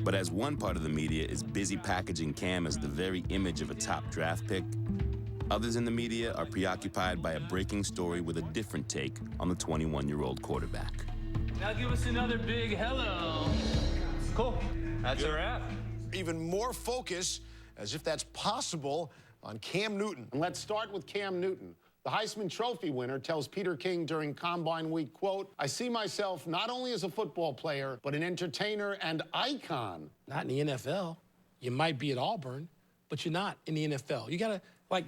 But as one part of the media is busy packaging Cam as the very image of a top draft pick, others in the media are preoccupied by a breaking story with a different take on the 21-year-old quarterback. Now give us another big hello. Cool. That's a wrap. Even more focus, as if that's possible, on Cam Newton. And let's start with Cam Newton. The Heisman Trophy winner tells Peter King during Combine Week, quote, "I see myself not only as a football player, but an entertainer and icon." Not in the NFL. You might be at Auburn, but you're not in the NFL. You got to,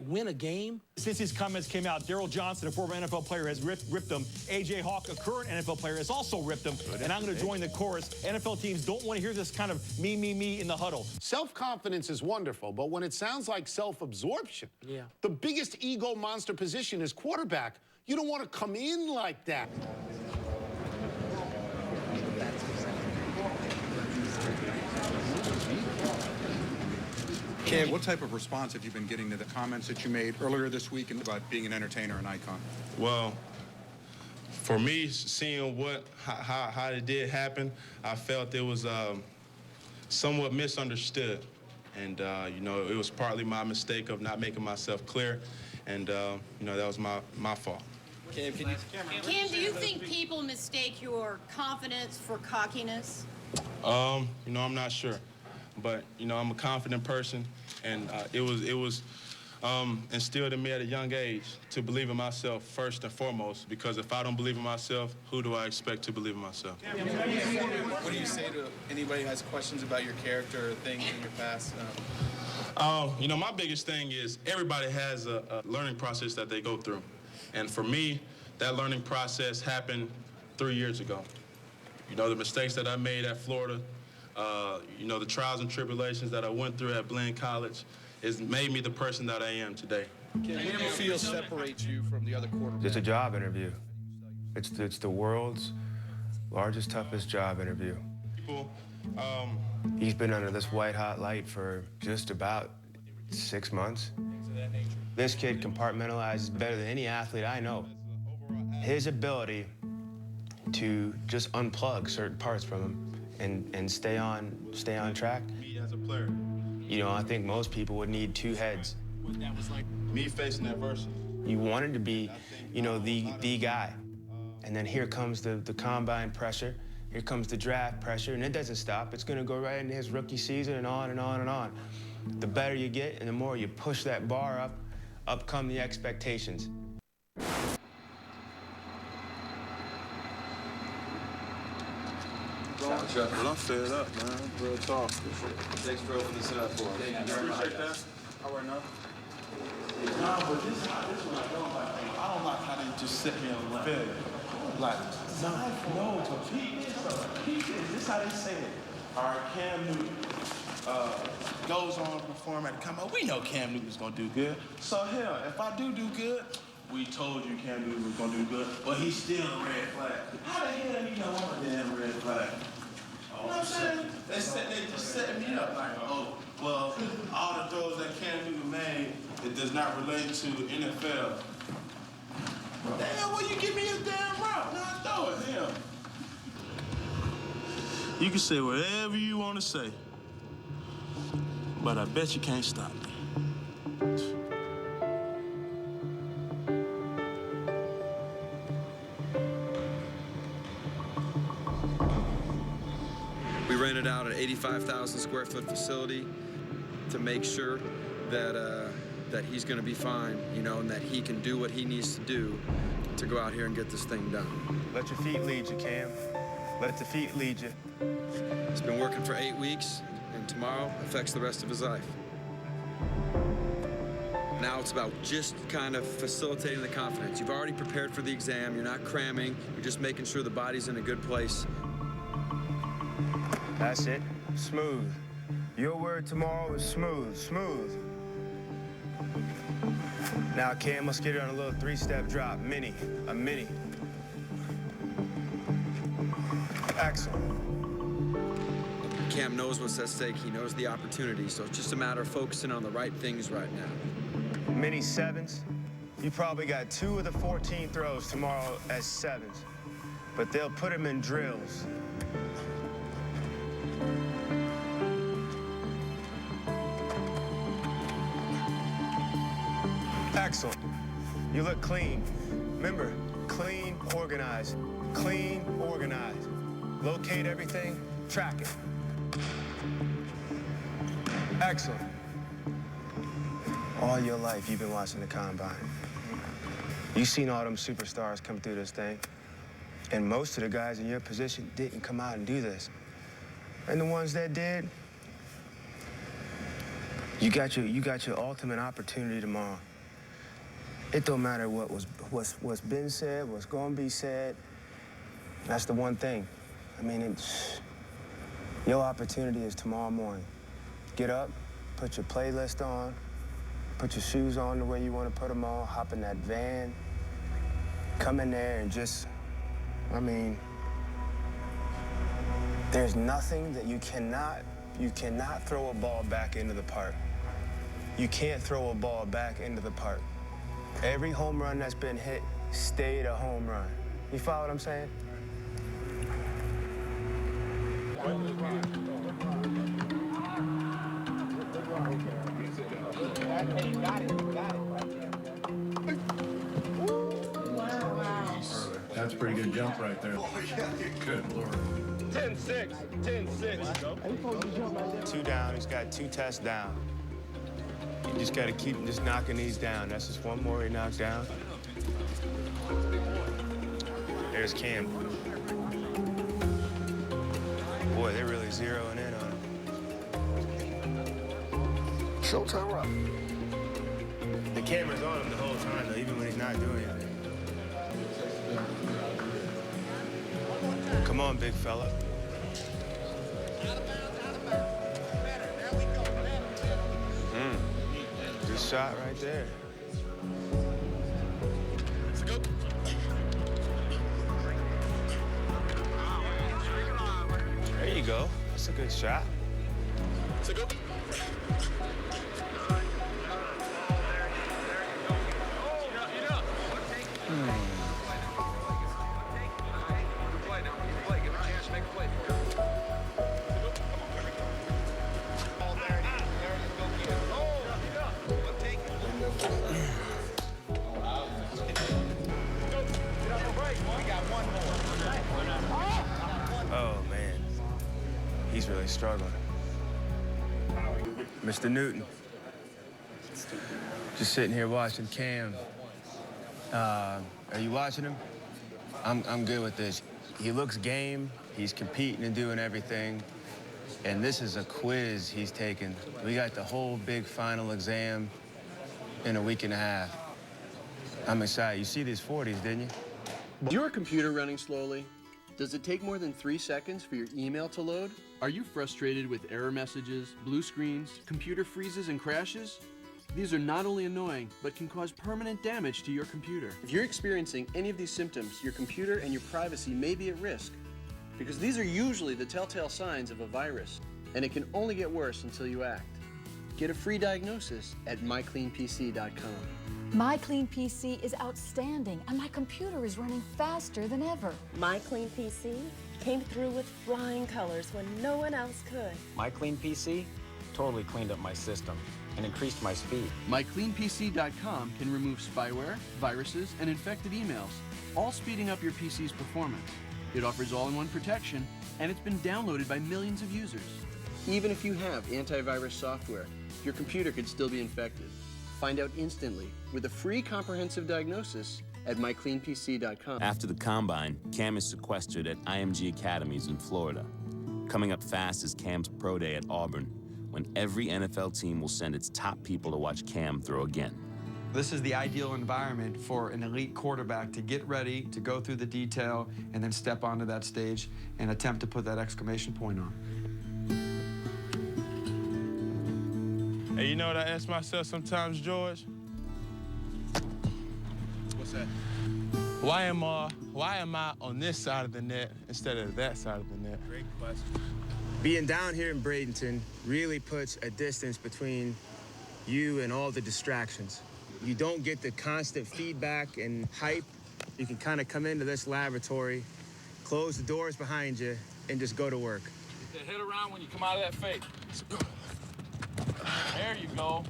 win a game. Since his comments came out, Daryl Johnson, a former NFL player, has ripped him. A.J. Hawk, a current NFL player, has also ripped him. And I'm going to join the chorus. NFL teams don't want to hear this kind of me in the huddle. Self-confidence is wonderful, but when it sounds like self-absorption, the biggest ego monster position is quarterback. You don't want to come in like that. Cam, what type of response have you been getting to the comments that you made earlier this week about being an entertainer and icon? Well, for me, seeing how it did happen, I felt it was somewhat misunderstood. And, it was partly my mistake of not making myself clear. And, that was my fault. Cam, do you think people mistake your confidence for cockiness? I'm not sure. But, I'm a confident person, and it was instilled in me at a young age to believe in myself first and foremost, because if I don't believe in myself, who do I expect to believe in myself? What do you say to anybody who has questions about your character or things in your past? My biggest thing is everybody has a learning process that they go through. And for me, that learning process happened 3 years ago. The mistakes that I made at Florida, the trials and tribulations that I went through at Blinn College has made me the person that I am today. What do you feel separates you from the other quarterbacks? It's a job interview. It's the world's largest, toughest job interview. People, He's been under this white-hot light for just about 6 months. This kid compartmentalizes better than any athlete I know. His ability to just unplug certain parts from him and stay on track. Me as a player. I think most people would need two heads. That was like me facing adversity. You wanted to be, the guy. And then here comes the combine pressure. Here comes the draft pressure, and it doesn't stop. It's going to go right into his rookie season and on and on and on. The better you get and the more you push that bar up come the expectations. Well, I'm fed up, man. Real talk. Thanks for opening this up for us. Thank you. Appreciate that. All right, now. No, but this one I don't like how they just sit here and let it. No, to peep this. This how they say it. All right, Cam Newton goes on to perform at the combine. We know Cam Newton's gonna do good. So hell, if I do good, we told you Cam Newton was gonna do good, but he's still a red flag. How the hell you know I'm a damn red flag? You know what I'm saying? They just setting me up like, oh, well, all the throws that Cam Newton made, it does not relate to NFL. Damn, well, you give me a damn route. Now I throw it, him. You can say whatever you want to say, but I bet you can't stop me. We rented out an 85,000 square foot facility to make sure that he's going to be fine, and that he can do what he needs to do to go out here and get this thing done. Let your feet lead you, Cam. Let the feet lead you. He's been working for 8 weeks, and tomorrow affects the rest of his life. Now it's about just kind of facilitating the confidence. You've already prepared for the exam. You're not cramming. You're just making sure the body's in a good place. That's it. Smooth. Your word tomorrow is smooth. Smooth. Now, Cam, let's get it on a little 3-step drop. A mini. Excellent. Cam knows what's at stake. He knows the opportunity. So it's just a matter of focusing on the right things right now. Mini 7s. You probably got 2 of the 14 throws tomorrow as 7s. But they'll put them in drills. Excellent. You look clean. Remember, clean, organized. Clean, organized. Locate everything, track it. Excellent. All your life, you've been watching the Combine. You've seen all them superstars come through this thing. And most of the guys in your position didn't come out and do this. And the ones that did, you got your ultimate opportunity tomorrow. It don't matter what's been said, what's gonna be said. That's the one thing. I mean, your opportunity is tomorrow morning. Get up, put your playlist on, put your shoes on the way you want to put them on, hop in that van, come in there and just, I mean, there's nothing that you cannot throw a ball back into the park. You can't throw a ball back into the park. Every home run that's been hit stayed a home run. You follow what I'm saying? That's a pretty good jump right there. Good Lord. 10-6, 10-6. 2 down, he's got 2 tests down. You just gotta keep just knocking these down. That's just one more he knocks down. There's Cam. Boy, they're really zeroing in on him. Showtime rock. The camera's on him the whole time, though, even when he's not doing anything. Come on, big fella. Good shot right there. There you go. That's a good shot. Oh, man. He's really struggling. Mr. Newton. Just sitting here watching Cam. Are you watching him? I'm good with this. He looks game. He's competing and doing everything. And this is a quiz he's taking. We got the whole big final exam in a week and a half. I'm excited. You see these 40s, didn't you? Is your computer running slowly? Does it take more than 3 seconds for your email to load? Are you frustrated with error messages, blue screens, computer freezes, and crashes? These are not only annoying, but can cause permanent damage to your computer. If you're experiencing any of these symptoms, your computer and your privacy may be at risk, because these are usually the telltale signs of a virus, and it can only get worse until you act. Get a free diagnosis at mycleanpc.com. My Clean PC is outstanding, and my computer is running faster than ever. My Clean PC came through with flying colors when no one else could. My Clean PC totally cleaned up my system and increased my speed. MyCleanPC.com can remove spyware, viruses, and infected emails, all speeding up your PC's performance. It offers all-in-one protection, and it's been downloaded by millions of users. Even if you have antivirus software, your computer could still be infected. Find out instantly with a free comprehensive diagnosis at mycleanpc.com. After the Combine, Cam is sequestered at IMG Academies in Florida. Coming up fast is Cam's pro day at Auburn, when every NFL team will send its top people to watch Cam throw again. This is the ideal environment for an elite quarterback to get ready, to go through the detail, and then step onto that stage and attempt to put that exclamation point on. Hey, you know what I ask myself sometimes, George? What's that? Why am I on this side of the net instead of that side of the net? Great question. Being down here in Bradenton really puts a distance between you and all the distractions. You don't get the constant feedback and hype. You can kind of come into this laboratory, close the doors behind you, and just go to work. Get the head around when you come out of that fake. There you go.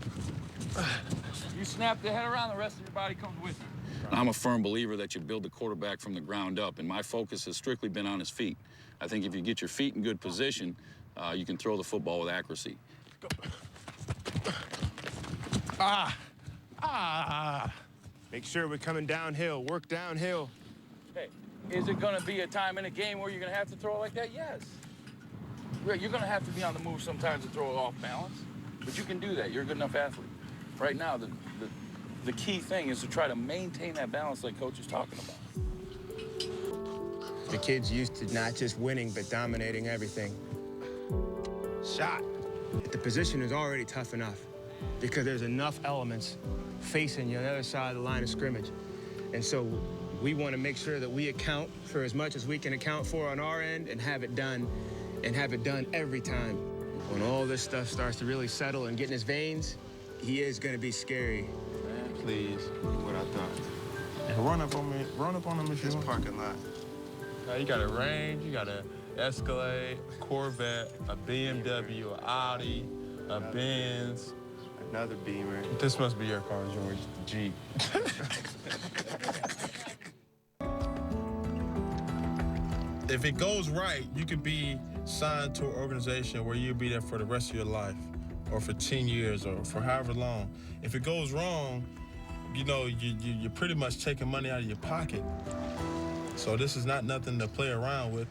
You snap the head around, the rest of your body comes with you. I'm a firm believer that you build the quarterback from the ground up, and my focus has strictly been on his feet. I think if you get your feet in good position, you can throw the football with accuracy. Make sure we're coming downhill. Work downhill. Hey, is it going to be a time in a game where you're going to have to throw it like that? Yes. You're going to have to be on the move sometimes to throw it off balance, but you can do that. You're a good enough athlete. Right now, the key thing is to try to maintain that balance like Coach is talking about. The kid's used to not just winning, but dominating everything. Shot. The position is already tough enough because there's enough elements facing you on the other side of the line of scrimmage. And so we want to make sure that we account for as much as we can account for on our end and have it done every time. When all this stuff starts to really settle and get in his veins, he is going to be scary. Please, what I thought. Run up on him in this parking lot. Now you got a Range, you got an Escalade, a Corvette, a BMW, an Audi, a Benz. Another Beamer. This must be your car, George, the Jeep. If it goes right, you could be signed to an organization where you'll be there for the rest of your life, or for 10 years, or for however long. If it goes wrong, you know, you're pretty much taking money out of your pocket. So this is not nothing to play around with.